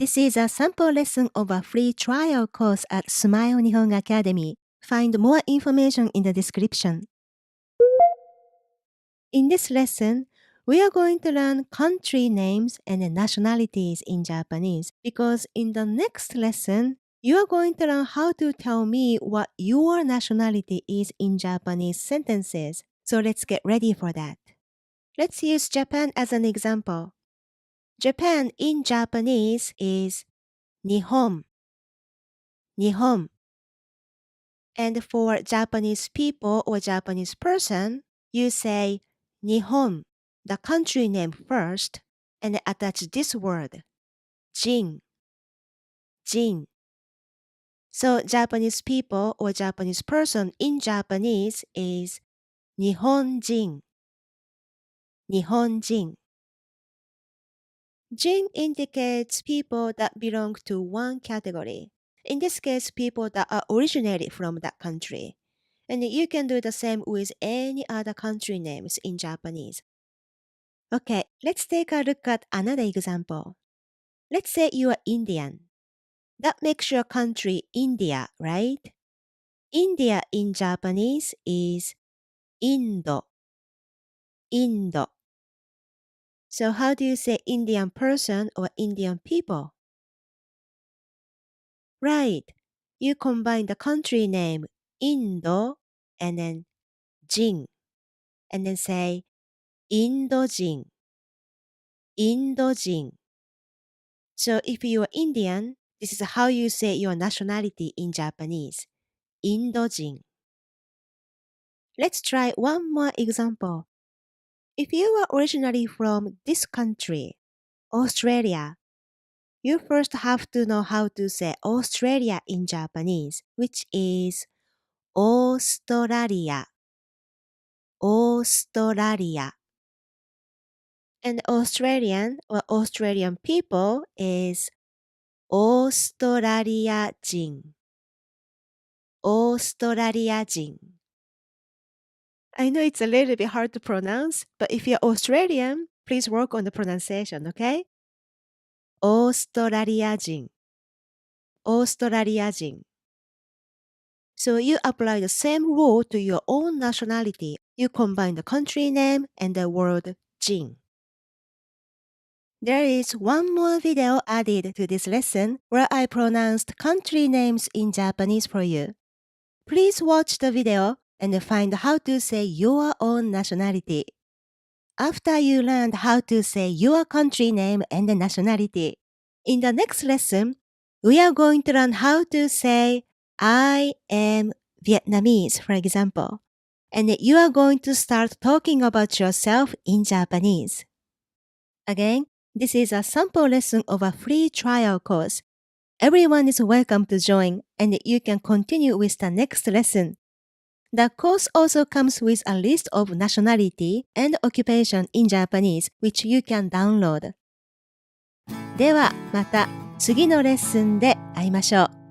This is a sample lesson of a free trial course at Smile Nihongo Academy. Find more information in the description. In this lesson, we are going to learn country names and nationalities in Japanese because in the next lesson, you are going to learn how to tell me what your nationality is in Japanese sentences. So let's get ready for that. Let's use Japan as an example. Japan in Japanese is Nihon. Nihon. And for Japanese people or Japanese person, you say Nihon, the country name first, and attach this word, Jin. Jin. So Japanese people or Japanese person in Japanese is Nihonjin. Nihonjin. Jin indicates people that belong to one category. In this case, people that are originated from that country. And you can do the same with any other country names in Japanese. Okay, let's take a look at another example. Let's say you are Indian. That makes your country India, right? India in Japanese is Indo. Indo. So how do you say Indian person or Indian people? Right. You combine the country name Indo and then Jin. And then say Indojin. Indojin. So if you are Indian, this is how you say your nationality in Japanese. Indojin. Let's try one more example. If you are originally from this country, Australia, you first have to know how to say Australia in Japanese, which is Australia. Australia. And Australian or Australian people is Australiajin. Australiajin. I know it's a little bit hard to pronounce, but if you're Australian, please work on the pronunciation, okay? Australiajin. Australiajin. So you apply the same rule to your own nationality. You combine the country name and the word jin. There is one more video added to this lesson where I pronounced country names in Japanese for you. Please watch the video and find how to say your own nationality. After you learned how to say your country name and nationality, in the next lesson, we are going to learn how to say I am Vietnamese, for example. And you are going to start talking about yourself in Japanese. Again, this is a sample lesson of a free trial course. Everyone is welcome to join, and you can continue with the next lesson. The course also comes with a list of nationality and occupation in Japanese, which you can download. ではまた次のレッスンで会いましょう。